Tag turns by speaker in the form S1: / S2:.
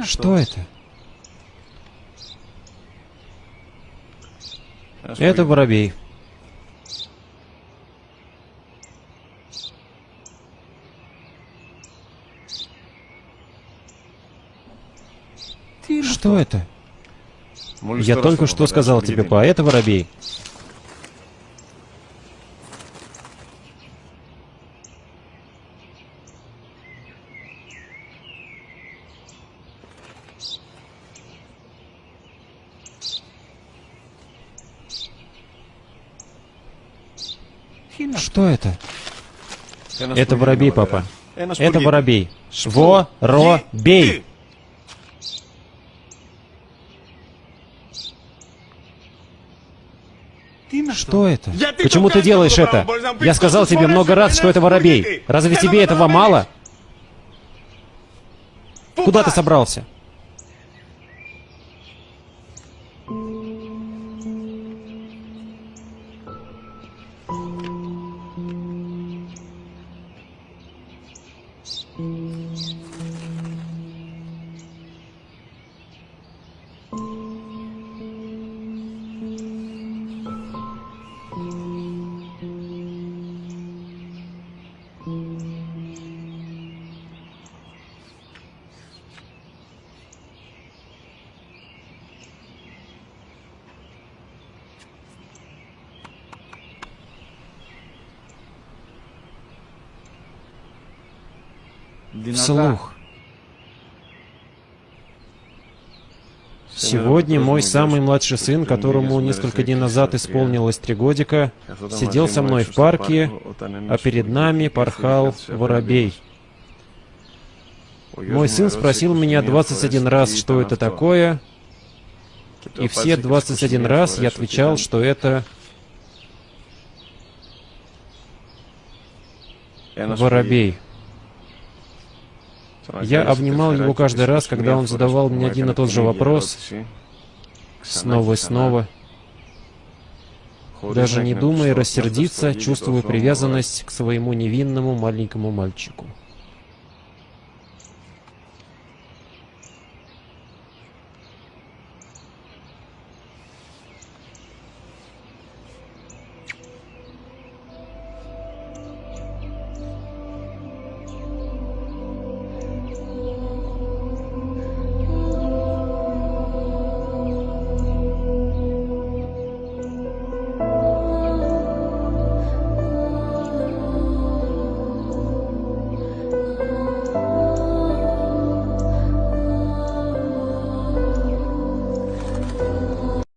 S1: Что это? Это воробей. Что это? Я только что сказал тебе, па, это воробей. Что это? Это воробей, папа. Это воробей. Воробей! Что это? Почему ты делаешь это? Я сказал тебе много раз, что это воробей. Разве тебе этого мало? Куда ты собрался? Вслух. Сегодня мой самый младший сын, которому несколько дней назад исполнилось 3 годика, сидел со мной в парке, а перед нами порхал воробей. Мой сын спросил меня 21 раз, что это такое, и все 21 раз я отвечал, что это воробей. Я обнимал его каждый раз, когда он задавал мне один и тот же вопрос, снова и снова. Даже не думая рассердиться, чувствую привязанность к своему невинному маленькому мальчику.